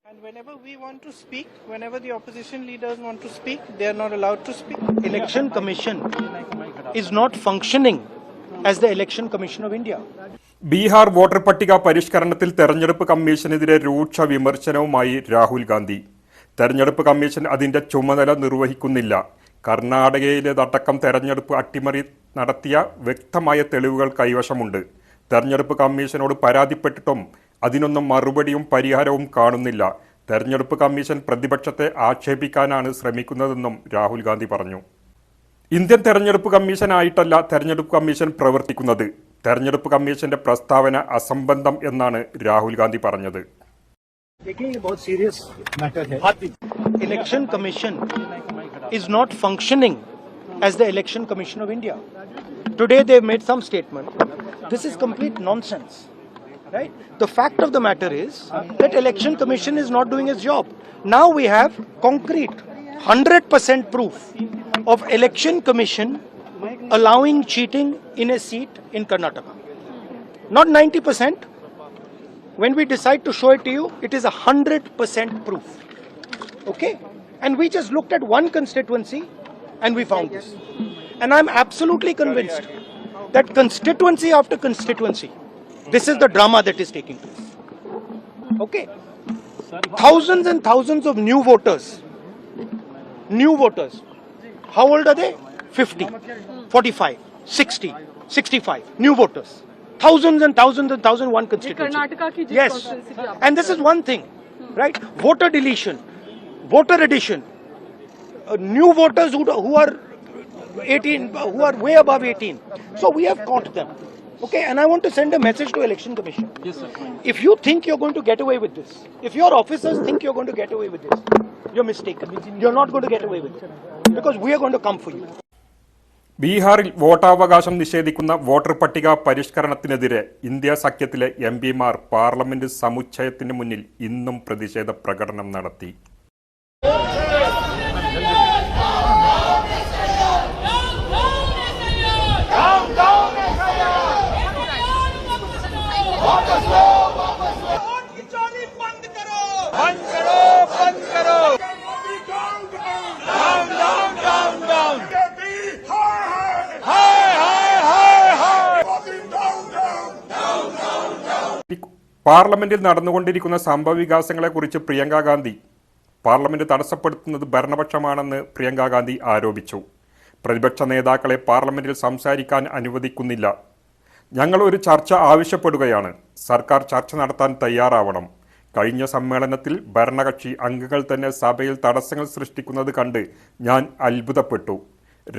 And whenever we want to speak, whenever the opposition leaders want to speak, they are not allowed to speak. Election Commission is not functioning as the Election Commission of India. Bihar voter പട്ടിക പരിഷ്കരണത്തിൽ തെരഞ്ഞെടുപ്പ് കമ്മീഷനെതിരെ രൂക്ഷ വിമർശനവുമായി രാഹുൽ ഗാന്ധി. തെരഞ്ഞെടുപ്പ് commission അതിന്റെ ചുമതല നിർവഹിക്കുന്നില്ല. കർണാടകയിലേതടക്കം തെരഞ്ഞെടുപ്പ് അട്ടിമറി നടത്തിയ വ്യക്തമായ തെളിവുകൾ കൈവശമുണ്ട്. തെരഞ്ഞെടുപ്പ് കമ്മീഷനോട് പരാതിപ്പെട്ടിട്ടും അതിനൊന്നും മറുപടിയും പരിഹാരവും കാണുന്നില്ല. തെരഞ്ഞെടുപ്പ് കമ്മീഷൻ പ്രതിപക്ഷത്തെ ആക്ഷേപിക്കാനാണ് ശ്രമിക്കുന്നതെന്നും രാഹുൽ ഗാന്ധി പറഞ്ഞു. ഇന്ത്യൻ തെരഞ്ഞെടുപ്പ് കമ്മീഷനായിട്ടല്ല തെരഞ്ഞെടുപ്പ് കമ്മീഷൻ പ്രവർത്തിക്കുന്നത്. തെരഞ്ഞെടുപ്പ് കമ്മീഷന്റെ പ്രസ്താവന അസംബന്ധം എന്നാണ് രാഹുൽ ഗാന്ധി പറഞ്ഞത്. Election Commission is not functioning as the Election Commission of India. Today they have made some statement. This is complete nonsense. Right? The fact of the matter is that Election Commission is not doing its job. Now we have concrete 100% proof of Election Commission allowing cheating in a seat in Karnataka. Not 90%. When we decide to show it to you, it is 100% proof. Okay? And we just looked at one constituency and we found this. And I'm absolutely convinced that constituency after constituency, this is the drama that is taking place. Okay? Thousands and thousands of new voters. New voters. How old are they? 50, 45, 60, 65. New voters. Thousands and thousands and thousands one constituency. Yes. And this is one thing. Right? Voter deletion. Voter addition. New voters who are 18, who are way above 18. So we have caught them. Okay, and I want to send a message to Election Commission. Yes, sir. If you think you're going to get away with this, if your officers think you're going to get away with this, you're mistaken. You're not going to get away with it. Because we are going to come for you. ബീഹാറിൽ വോട്ടവകാശം നിഷേധിക്കുന്ന voter പട്ടിക പരിഷ്കരണത്തിനെതിരെ India സഖ്യത്തിലെ എംപിമാർ parliament സമുച്ചയത്തിന് മുന്നിൽ ഇന്നും പ്രതിഷേധ പ്രകടനം നടത്തി. പാർലമെന്റിൽ നടന്നുകൊണ്ടിരിക്കുന്ന സംഭവവികാസങ്ങളെക്കുറിച്ച് പ്രിയങ്ക ഗാന്ധി പാർലമെന്റ് തടസ്സപ്പെടുത്തുന്നത് ഭരണപക്ഷമാണെന്ന് പ്രിയങ്ക ഗാന്ധി ആരോപിച്ചു. പ്രതിപക്ഷ നേതാക്കളെ പാർലമെന്റിൽ സംസാരിക്കാൻ അനുവദിക്കുന്നില്ല. ഞങ്ങൾ ഒരു ചർച്ച ആവശ്യപ്പെടുകയാണ്. സർക്കാർ ചർച്ച നടത്താൻ തയ്യാറാവണം. കഴിഞ്ഞ സമ്മേളനത്തിൽ ഭരണകക്ഷി അംഗങ്ങൾ തന്നെ സഭയിൽ തടസ്സങ്ങൾ സൃഷ്ടിക്കുന്നത് കണ്ട് ഞാൻ അത്ഭുതപ്പെട്ടു.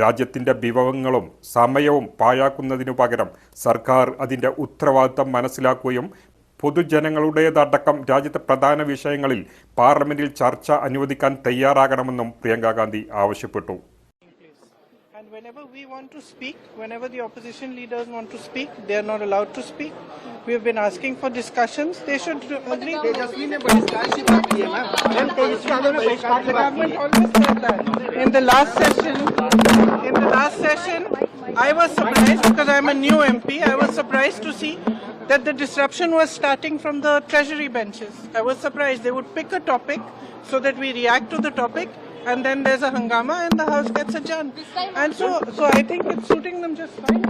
രാജ്യത്തിൻ്റെ വിഭവങ്ങളും സമയവും പാഴാക്കുന്നതിനു പകരം സർക്കാർ അതിൻ്റെ ഉത്തരവാദിത്തം മനസ്സിലാക്കുകയും പൊതുജനങ്ങളുടേതടക്കം രാജ്യത്തെ പ്രധാന വിഷയങ്ങളിൽ പാർലമെന്റിൽ ചർച്ച അനുവദിക്കാൻ തയ്യാറാകണമെന്നും പ്രിയങ്ക ഗാന്ധി ആവശ്യപ്പെട്ടു. And whenever we want to speak, whenever the opposition leaders want to speak, they are not allowed to speak. We have been asking for discussions. They should agree. The government always said that. In the last session, I was surprised because I am a new MP. I was surprised to see that the disruption was starting from the treasury benches. I was surprised. They would pick a topic so that we react to the topic, and then there's a hangama and the house gets adjourned. And so I think it's suiting them just fine.